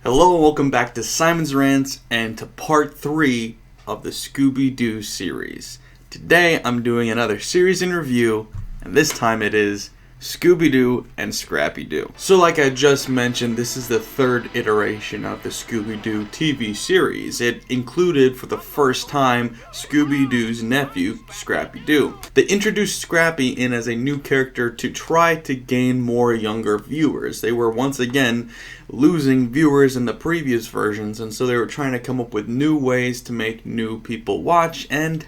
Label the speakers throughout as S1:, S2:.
S1: Hello and welcome back to Simon's Rants and to part 3 of the Scooby-Doo series. Today I'm doing another series in review, and this time it is Scooby-Doo and Scrappy-Doo. So like I just mentioned, this is the third iteration of the Scooby-Doo TV series. It included, for the first time, Scooby-Doo's nephew, Scrappy-Doo. They introduced Scrappy in as a new character to try to gain more younger viewers. They were once again losing viewers in the previous versions, and so they were trying to come up with new ways to make new people watch, and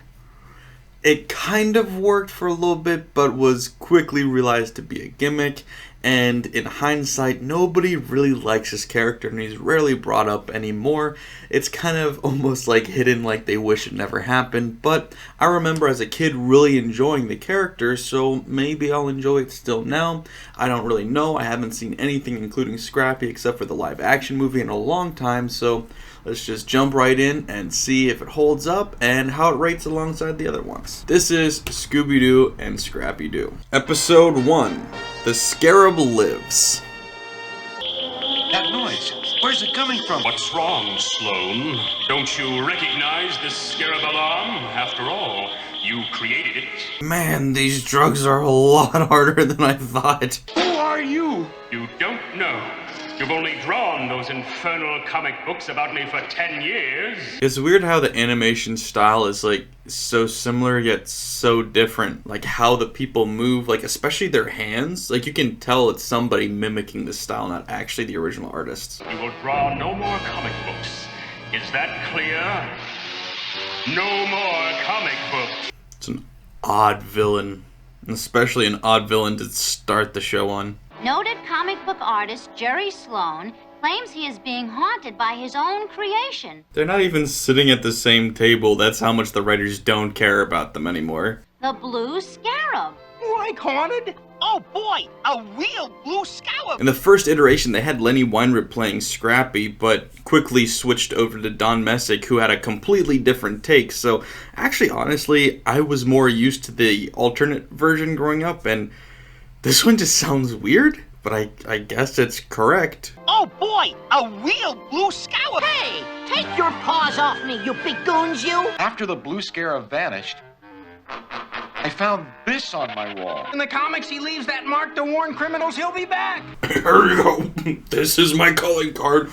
S1: it kind of worked for a little bit, but was quickly realized to be a gimmick, and in hindsight, nobody really likes his character, and he's rarely brought up anymore. It's kind of almost like hidden, like they wish it never happened, but I remember as a kid really enjoying the character, so maybe I'll enjoy it still now. I don't really know. I haven't seen anything including Scrappy except for the live action movie in a long time, so let's just jump right in and see if it holds up and how it rates alongside the other ones. This is Scooby-Doo and Scrappy-Doo. Episode 1, The Scarab Lives.
S2: That noise, where's it coming from?
S3: What's wrong, Sloan? Don't you recognize the Scarab alarm? After all, you created it.
S1: Man, these drugs are a lot harder than I thought.
S2: Who are you?
S3: You don't know. You've only drawn those infernal comic books about me for 10 years.
S1: It's weird how the animation style is like so similar yet so different. Like how the people move, like especially their hands. Like you can tell it's somebody mimicking the style, not actually the original artists.
S3: You will draw no more comic books. Is that clear? No more comic books.
S1: It's an odd villain. Especially an odd villain to start the show on.
S4: Noted comic book artist Jerry Sloan claims he is being haunted by his own creation.
S1: They're not even sitting at the same table. That's how much the writers don't care about them anymore.
S4: The Blue Scarab.
S5: Like haunted? Oh boy, a real blue scarab!
S1: In the first iteration, they had Lenny Weinrib playing Scrappy, but quickly switched over to Don Messick, who had a completely different take. So, actually, honestly, I was more used to the alternate version growing up, and this one just sounds weird, but I guess it's correct.
S5: Oh boy, a real blue scarab!
S6: Hey, take your paws off me, you big goons, you!
S2: After the blue scarab vanished, I found this on my wall.
S5: In the comics, he leaves that mark to warn criminals he'll be back.
S1: Here you go. This is my calling card.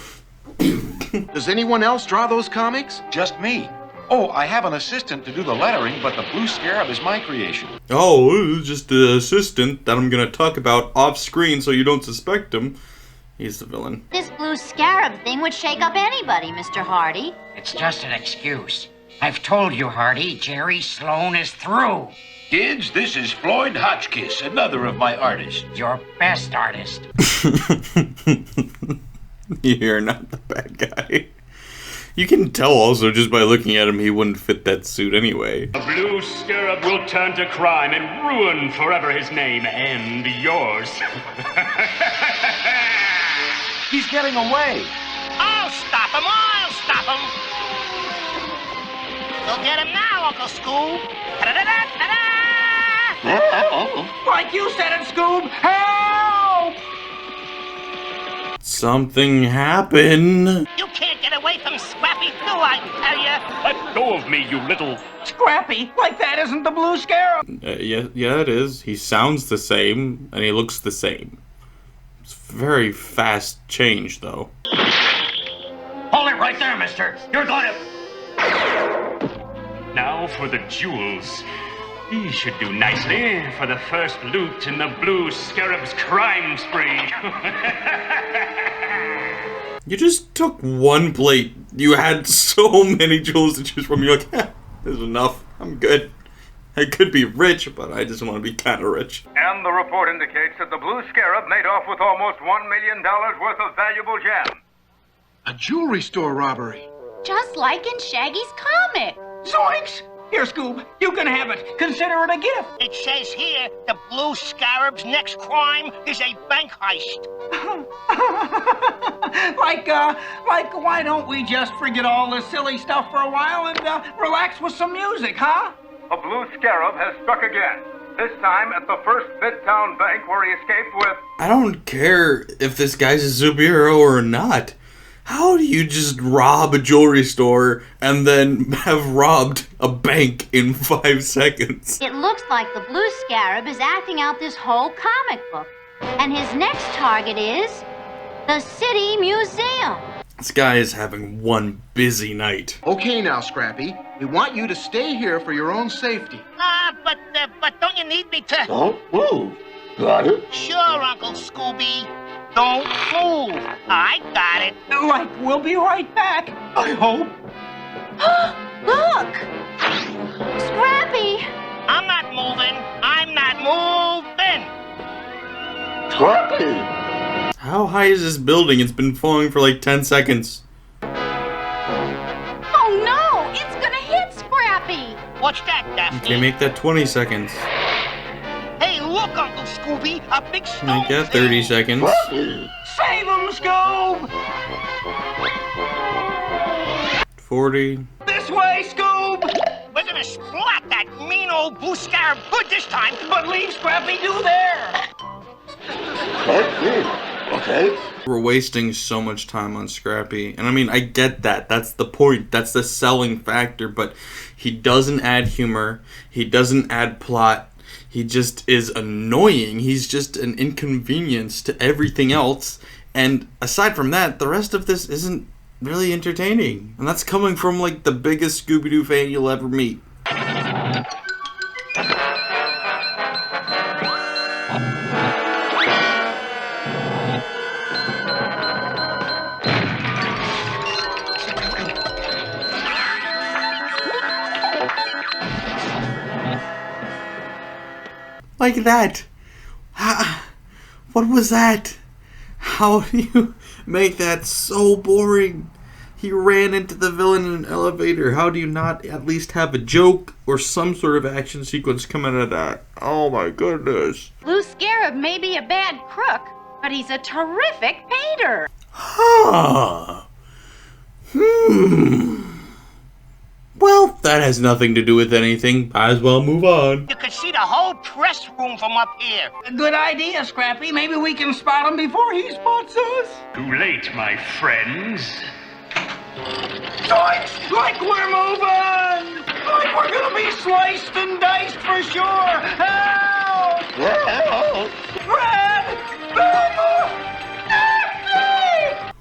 S7: Does anyone else draw those comics?
S2: Just me. Oh, I have an assistant to do the lettering, but the blue scarab is my creation.
S1: Oh, just the assistant that I'm gonna talk about off screen so you don't suspect him. He's the villain.
S4: This Blue Scarab thing would shake up anybody, Mr. Hardy.
S6: It's just an excuse. I've told you, Hardy, Jerry Sloan is through.
S8: Kids, this is Floyd Hotchkiss, another of my artists.
S6: Your best artist.
S1: You're not the bad guy. You can tell also just by looking at him he wouldn't fit that suit anyway.
S3: The Blue Scarab will turn to crime and ruin forever his name and yours.
S2: He's getting away.
S5: I'll stop him, I'll stop him! We'll get him now, Uncle Scoob! Ta-da-da-da-da-da! Like you said it, Scoob! Help!
S1: Something happened.
S5: You can't get away from Scrappy-Doo, I tell ya!
S3: Let go of me, you little...
S5: Scrappy? Like that isn't the blue scarab!
S1: Yeah, it is. He sounds the same, and he looks the same. It's very fast change, though.
S6: Hold it right there, mister. You're going to...
S3: Now for the jewels. These should do nicely for the first loot in the Blue Scarab's crime spree.
S1: You just took one plate. You had so many jewels to choose from. You're like, there's enough. I'm good. I could be rich, but I just want to be kind of rich.
S9: And the report indicates that the Blue Scarab made off with almost $1 million worth of valuable gems.
S7: A jewelry store robbery.
S4: Just like in Shaggy's comic.
S5: Zoinks! Here, Scoob, you can have it. Consider it a gift.
S6: It says here, the Blue Scarab's next crime is a bank heist.
S5: like, why don't we just forget all this silly stuff for a while and, relax with some music, huh?
S9: A Blue Scarab has struck again. This time at the first Midtown bank where he escaped with...
S1: I don't care if this guy's a superhero or not. How do you just rob a jewelry store and then have robbed a bank in 5 seconds?
S4: It looks like the Blue Scarab is acting out this whole comic book. And his next target is the City Museum.
S1: This guy is having one busy night.
S7: Okay now, Scrappy. We want you to stay here for your own safety.
S10: But don't you need me to?
S8: Don't move. Got it?
S10: Sure, Uncle Scooby. Don't move. I got it.
S5: Like, we'll be right back. I hope.
S4: Look! Scrappy!
S10: I'm not moving. I'm not moving.
S8: Scrappy!
S1: How high is this building? It's been falling for like 10 seconds.
S4: Oh no! It's gonna hit Scrappy!
S10: What's that, Daphne?
S1: Okay, make that 20 seconds.
S10: Hey, look, Uncle Scooby. A big stone.
S1: Make that 30 seconds.
S8: Scrappy!
S5: Save him, Scoob!
S1: 40.
S5: This way, Scoob!
S10: We're gonna splat that mean old Blue Scarab good this time.
S5: But leave Scrappy-Doo there!
S8: Scrappy! Okay.
S1: We're wasting so much time on Scrappy. And I mean, I get that. That's the point. That's the selling factor. But he doesn't add humor. He doesn't add plot. He just is annoying. He's just an inconvenience to everything else. And aside from that, the rest of this isn't really entertaining. And that's coming from like the biggest Scooby-Doo fan you'll ever meet. Like that. What was that? How do you make that so boring? He ran into the villain in an elevator. How do you not at least have a joke or some sort of action sequence come out of that? Oh my goodness.
S4: Blue Scarab may be a bad crook, but he's a terrific painter.
S1: Huh. Well, that has nothing to do with anything. Might as well move on.
S10: You can see the whole press room from up here.
S5: Good idea, Scrappy. Maybe we can spot him before he spots us.
S3: Too late, my friends.
S5: Zoinks! Like we're moving! Like we're gonna be sliced and diced for sure! Help!
S8: Well,
S5: Fred! Velma! Daphne!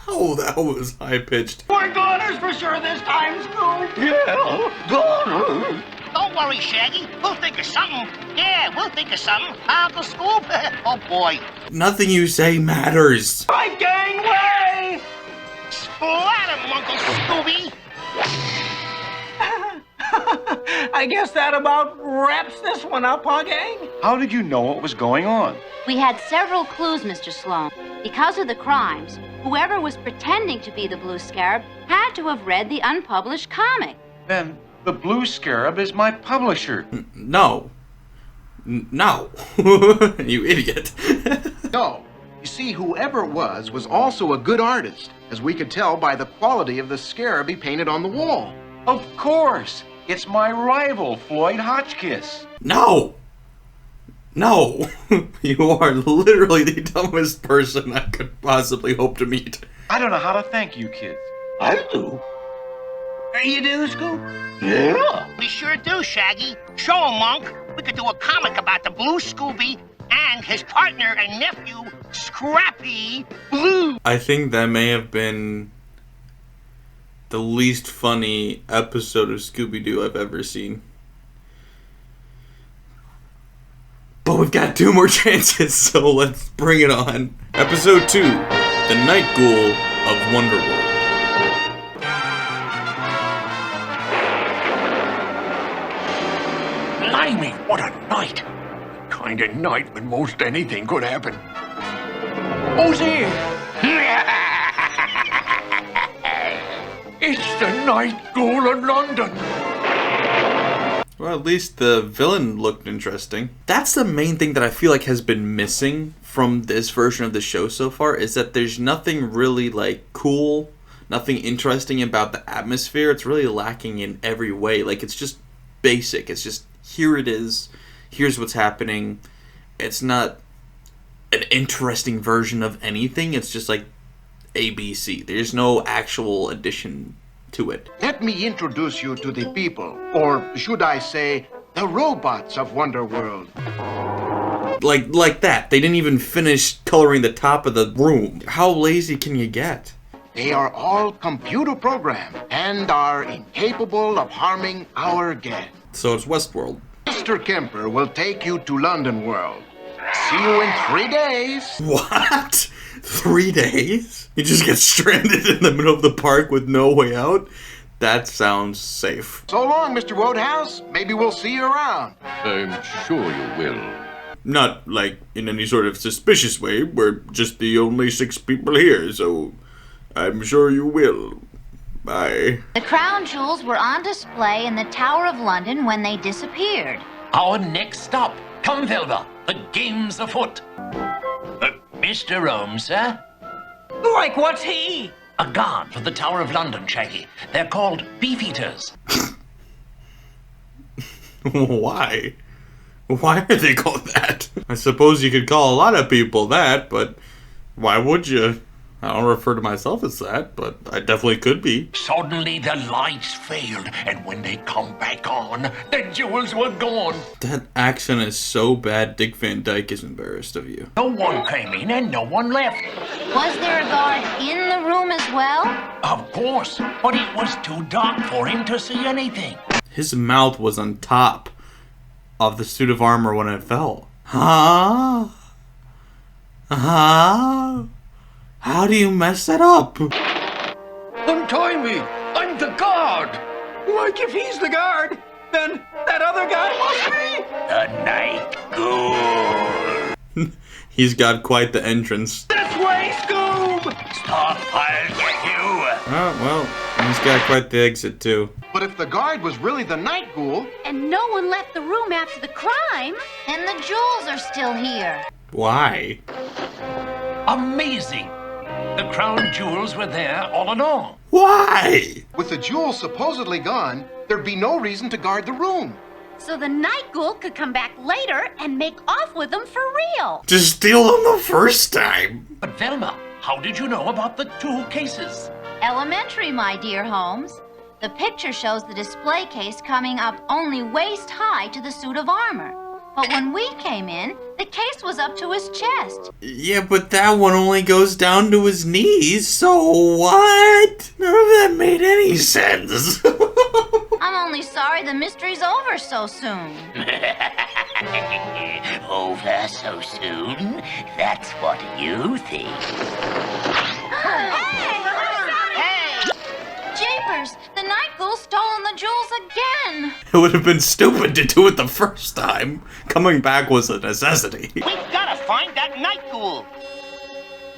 S1: Wow, that was high-pitched.
S5: We're goners for sure this time, Scoop!
S8: yeah, gone.
S10: Don't worry, Shaggy. We'll think of something. Yeah, we'll think of something. Uncle Scoop? Oh, boy.
S1: Nothing you say matters.
S5: Right, gang, way!
S10: Splat him, Uncle Scooby.
S5: I guess that about wraps this one up, huh, gang?
S2: How did you know what was going on?
S4: We had several clues, Mr. Sloan. Because of the crimes, whoever was pretending to be the Blue Scarab had to have read the unpublished comic.
S2: Then the Blue Scarab is my publisher.
S1: No. No. You idiot.
S7: No. You see, whoever it was also a good artist, as we could tell by the quality of the scarab he painted on the wall.
S2: Of course. It's my rival, Floyd Hotchkiss.
S1: No. No. You are literally the dumbest person I could possibly hope to meet.
S2: I don't know how to thank you kids.
S8: I do.
S5: You do, Scoop?
S8: Yeah.
S10: We sure do, Shaggy. Show him, Monk. We could do a comic about the Blue Scooby and his partner and nephew, Scrappy Blue.
S1: I think that may have been the least funny episode of Scooby-Doo I've ever seen. But we've got 2 more chances, so let's bring it on. Episode 2, The Night Ghoul of Wonderworld.
S8: Blimey, what a night. Kind of night when most anything could happen. Who's here? It's the Night Ghoul of London.
S1: Well, at least the villain looked interesting. That's the main thing that I feel like has been missing from this version of the show so far, is that there's nothing really, like, cool, nothing interesting about the atmosphere. It's really lacking in every way. Like, it's just basic. It's just, here it is. Here's what's happening. It's not an interesting version of anything. It's just like, ABC. There's no actual addition to it.
S7: Let me introduce you to the people, or should I say, the robots of Wonderworld.
S1: Like that. They didn't even finish coloring the top of the room. How lazy can you get?
S7: They are all computer programmed and are incapable of harming our guests.
S1: So it's Westworld.
S7: Mr. Kemper will take you to London World. See you in 3 days.
S1: What? 3 days? You just get stranded in the middle of the park with no way out? That sounds safe.
S7: So long, Mr. Wodehouse. Maybe we'll see you around.
S8: I'm sure you will.
S1: Not like in any sort of suspicious way. We're just the only 6 people here, so I'm sure you will. Bye.
S4: The crown jewels were on display in the Tower of London when they disappeared.
S11: Our next stop. Come, Velva. The game's afoot. Mr. Holmes, sir?
S5: Like, what's he?
S11: A guard for the Tower of London, Shaggy. They're called beef-eaters.
S1: Why? Why are they called that? I suppose you could call a lot of people that, but why would you? I don't refer to myself as that, but I definitely could be.
S11: Suddenly the lights failed, and when they come back on, the jewels were gone.
S1: That accent is so bad, Dick Van Dyke is embarrassed of you.
S11: No one came in and no one left.
S4: Was there a guard in the room as well?
S11: Of course, but it was too dark for him to see anything.
S1: His mouth was on top of the suit of armor when it fell. Huh? Huh? How do you mess that up?
S8: Untie me! I'm the guard!
S5: Like, if he's the guard, then that other guy must be
S11: The Night Ghoul.
S1: He's got quite the entrance.
S5: This way, Scoob!
S11: Stop, I'll get you.
S1: Oh, well, he's got quite the exit too.
S7: But if the guard was really the Night Ghoul...
S4: And no one left the room after the crime, then the jewels are still here.
S1: Why?
S11: Amazing. The crown jewels were there all along.
S1: Why?
S7: With the jewels supposedly gone, there'd be no reason to guard the room.
S4: So the Night Ghoul could come back later and make off with them for real.
S1: Just steal them the first time.
S11: But Velma, how did you know about the 2 cases?
S4: Elementary, my dear Holmes. The picture shows the display case coming up only waist high to the suit of armor. But when we came in, the case was up to his chest.
S1: Yeah, but that one only goes down to his knees, so what? None of that made any sense.
S4: I'm only sorry the mystery's over so soon.
S11: Over so soon? That's what you think.
S4: Hey! Jeepers! The Night Ghoul's stolen the jewels again!
S1: It would have been stupid to do it the first time. Coming back was a necessity.
S10: We've gotta find that Night Ghoul.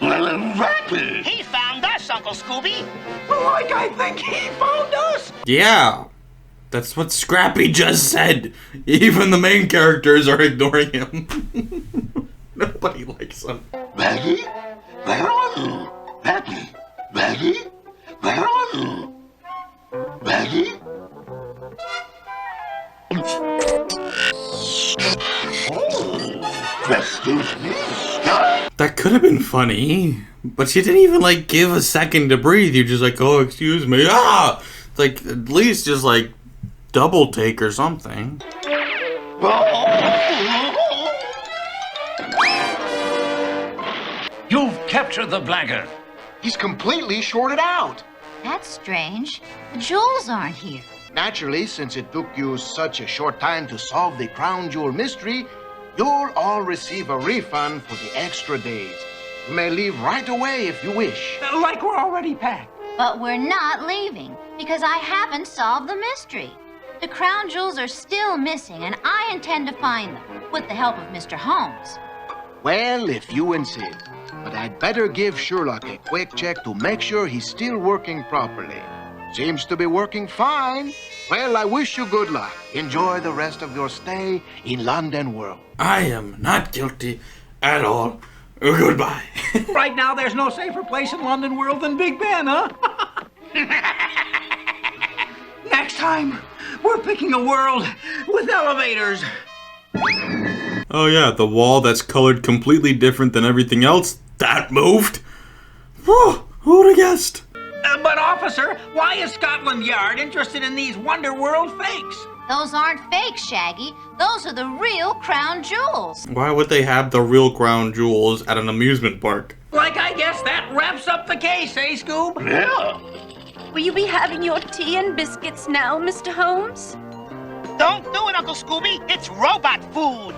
S10: He found us, Uncle Scooby.
S5: Like, I think he found us!
S1: Yeah, that's what Scrappy just said. Even the main characters are ignoring him. Nobody likes him.
S8: Maggie? Where are you? Maggie? Maggie? Where are you? Maggie? Oh, excuse me.
S1: That could have been funny, but she didn't even like give a second to breathe. You're just like, oh, excuse me. Ah! It's like, at least just like double take or something.
S11: You've captured the blackguard.
S7: He's completely shorted out.
S4: That's strange. The jewels aren't here.
S7: Naturally, since it took you such a short time to solve the crown jewel mystery, you'll all receive a refund for the extra days. You may leave right away if you wish.
S5: Like we're already packed.
S4: But we're not leaving, because I haven't solved the mystery. The crown jewels are still missing, and I intend to find them, with the help of Mr. Holmes.
S7: Well, if you insist. But I'd better give Sherlock a quick check to make sure he's still working properly. Seems to be working fine. Well, I wish you good luck. Enjoy the rest of your stay in London World.
S1: I am not guilty at all. Goodbye.
S5: Right now, there's no safer place in London World than Big Ben, huh? Next time, we're picking a world with elevators.
S1: Oh yeah, the wall that's colored completely different than everything else, that moved? Whew. Who'd have guessed?
S5: But, officer, why is Scotland Yard interested in these Wonder World fakes?
S4: Those aren't fakes, Shaggy. Those are the real crown jewels.
S1: Why would they have the real crown jewels at an amusement park?
S5: Like, I guess that wraps up the case, eh, Scoob?
S8: Yeah.
S12: Will you be having your tea and biscuits now, Mr. Holmes?
S10: Don't do it, Uncle Scooby. It's robot food.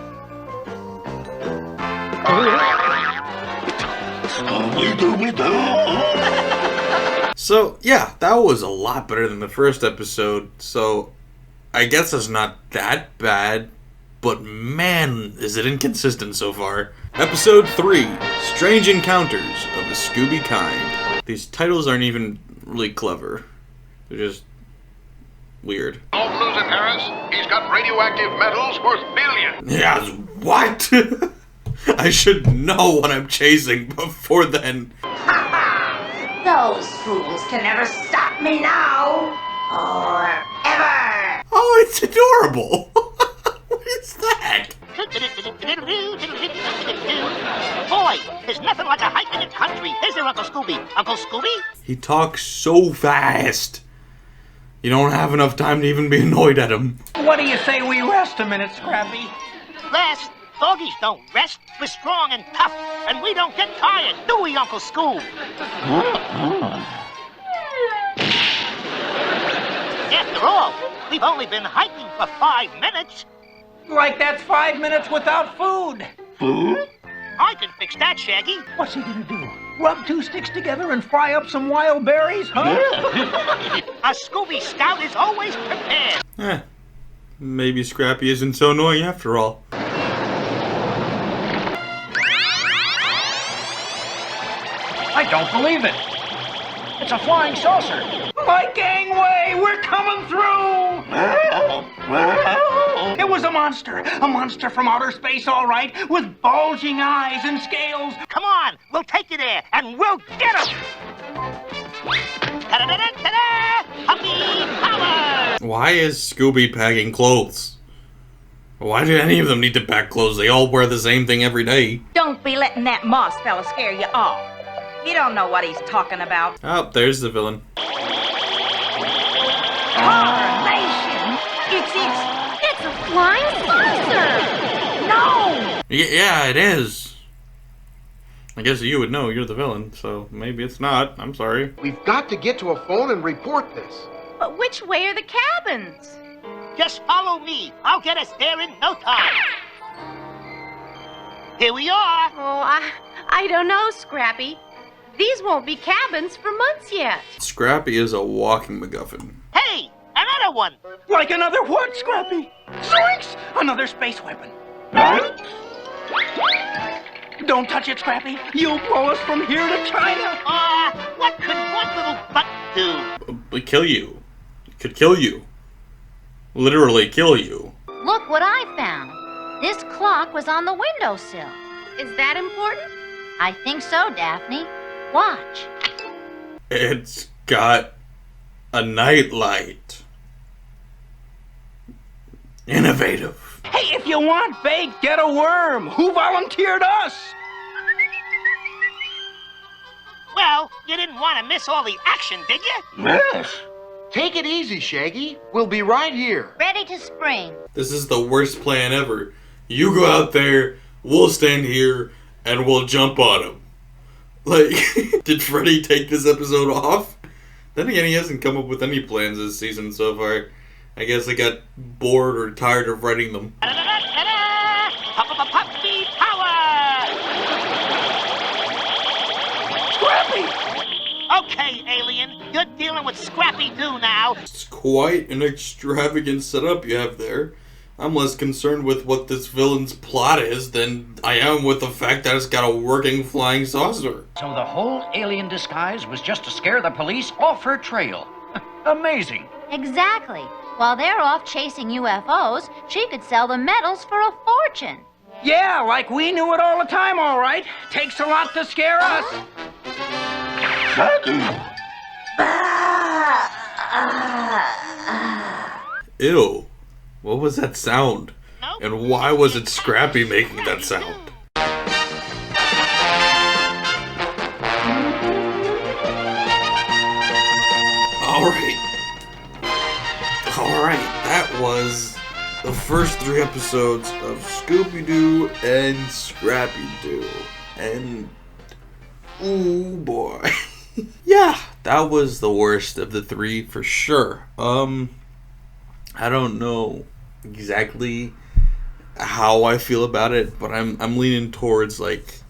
S1: So, yeah, that was a lot better than the first episode, so I guess it's not that bad, but man, is it inconsistent so far. Episode 3, Strange Encounters of the Scooby Kind. These titles aren't even really clever. They're just weird.
S7: Don't lose it, Harris. He's got radioactive metals worth billions.
S1: Yeah, what? I should know what I'm chasing before then.
S13: Those fools can never stop me now or ever.
S1: Oh, it's adorable. What is that?
S10: Boy, there's nothing like a hike in the country. Is there, Uncle Scooby? Uncle Scooby?
S1: He talks so fast. You don't have enough time to even be annoyed at him.
S5: What do you say we rest a minute, Scrappy?
S10: Rest? Doggies don't rest. We're strong and tough, and we don't get tired, do we, Uncle Scoob? After all, we've only been hiking for 5 minutes.
S5: Like that's 5 minutes without food.
S8: Food?
S10: I can fix that, Shaggy.
S5: What's he gonna do? Rub 2 sticks together and fry up some wild berries, huh?
S10: A Scooby Scout is always prepared.
S1: Maybe Scrappy isn't so annoying after all.
S5: I don't believe it. It's a flying saucer. My gangway, we're coming through. It was a monster from outer space, all right, with bulging eyes and scales.
S10: Come on, we'll take you there, and we'll get him. Ta-da-da-da-da-da! Puppy power!
S1: Why is Scooby packing clothes? Why do any of them need to pack clothes? They all wear the same thing every day.
S12: Don't be letting that Moss fella scare you off. You don't know what he's talking about.
S1: Oh, there's the villain.
S12: Coronation! It's a flying saucer! No!
S1: Yeah, it is. I guess you would know, you're the villain, so maybe it's not. I'm sorry.
S7: We've got to get to a phone and report this.
S12: But which way are the cabins?
S10: Just follow me. I'll get us there in no time. Here we are.
S12: Oh, I don't know, Scrappy. These won't be cabins for months yet.
S1: Scrappy is a walking MacGuffin.
S10: Hey, another one.
S5: Like another what, Scrappy? Zoinks! Another space weapon. Don't touch it, Scrappy. You'll blow us from here to China.
S10: What could one little butt do?
S1: Kill you. It could kill you. Literally kill you.
S4: Look what I found. This clock was on the windowsill.
S12: Is that important?
S4: I think so, Daphne. Watch.
S1: It's got a nightlight. Innovative.
S5: Hey, if you want bait, get a worm. Who volunteered us?
S10: Well, you didn't want to miss all the action, did you?
S7: Yes. Take it easy, Shaggy. We'll be right here.
S4: Ready to spring.
S1: This is the worst plan ever. You go out there, we'll stand here, and we'll jump on him. Like, did Freddy take this episode off? Then again, he hasn't come up with any plans this season so far. I guess I got bored or tired of writing them.
S10: Puppy power!
S5: Scrappy!
S10: Okay, alien, you're dealing with Scrappy-Doo now.
S1: It's quite an extravagant setup you have there. I'm less concerned with what this villain's plot is than I am with the fact that it's got a working flying saucer.
S14: So the whole alien disguise was just to scare the police off her trail. Amazing.
S4: Exactly. While they're off chasing UFOs, she could sell the medals for a fortune.
S5: Yeah, like we knew it all the time, all right. Takes a lot to scare us.
S1: Ew. What was that sound? And why was it Scrappy making that sound? was the first 3 episodes of Scooby-Doo and Scrappy-Doo. And, ooh boy. Yeah, that was the worst of the 3 for sure. I don't know exactly how I feel about it, but I'm leaning towards like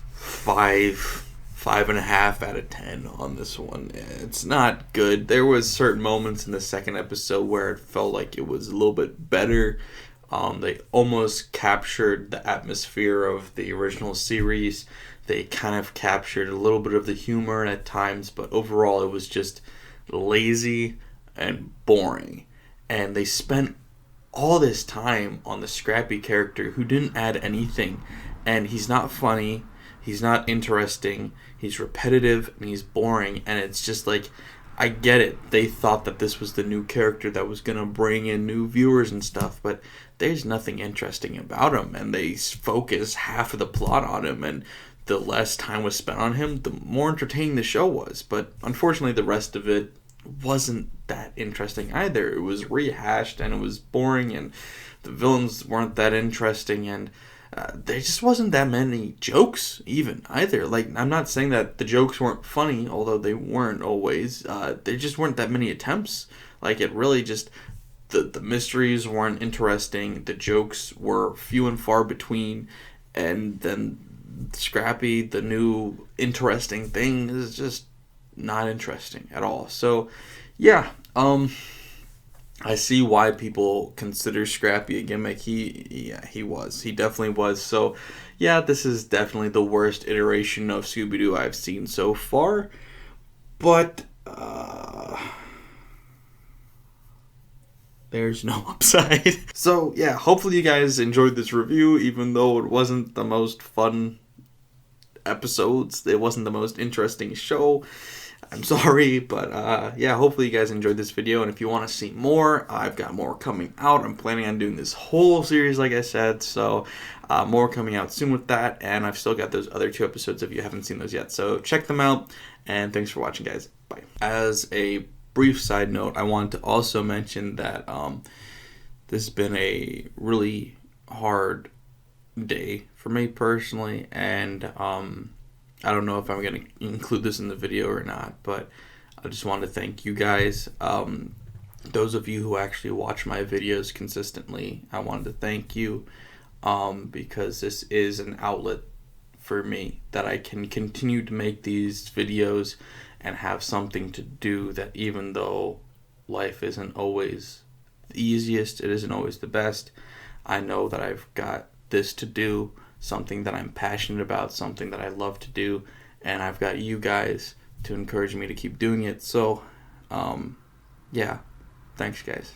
S1: 5.5 out of 10 on this one. It's not good. There was certain moments in the second episode where it felt like it was a little bit better. They almost captured the atmosphere of the original series. They kind of captured a little bit of the humor at times, but overall it was just lazy and boring. And they spent all this time on the Scrappy character who didn't add anything. And he's not funny, he's not interesting, he's repetitive, and he's boring. And it's just like, I get it. They thought that this was the new character that was going to bring in new viewers and stuff, but there's nothing interesting about him. And they focus half of the plot on him, and the less time was spent on him, the more entertaining the show was. But unfortunately, the rest of it wasn't that interesting either. It was rehashed, and it was boring, and the villains weren't that interesting, and there just wasn't that many jokes even either. Like, I'm not saying that the jokes weren't funny, although they weren't always. There just weren't that many attempts. Like, it really just, the mysteries weren't interesting, the jokes were few and far between, and then Scrappy, the new interesting thing, is just not interesting at all. So yeah, I see why people consider Scrappy a gimmick. He definitely was. So yeah, this is definitely the worst iteration of Scooby-Doo I've seen so far, but there's no upside. So yeah, hopefully you guys enjoyed this review, even though it wasn't the most fun episodes, it wasn't the most interesting show. I'm sorry, but yeah, hopefully you guys enjoyed this video, and if you want to see more, I've got more coming out. I'm planning on doing this whole series, like I said, so more coming out soon with that, and I've still got those other 2 episodes if you haven't seen those yet, so check them out, and thanks for watching, guys. Bye. As a brief side note, I wanted to also mention that this has been a really hard day for me personally, and I don't know if I'm going to include this in the video or not, but I just wanted to thank you guys. Those of you who actually watch my videos consistently, I wanted to thank you because this is an outlet for me that I can continue to make these videos and have something to do, that even though life isn't always the easiest, it isn't always the best, I know that I've got this to do, something that I'm passionate about, something that I love to do, and I've got you guys to encourage me to keep doing it. So yeah, thanks guys.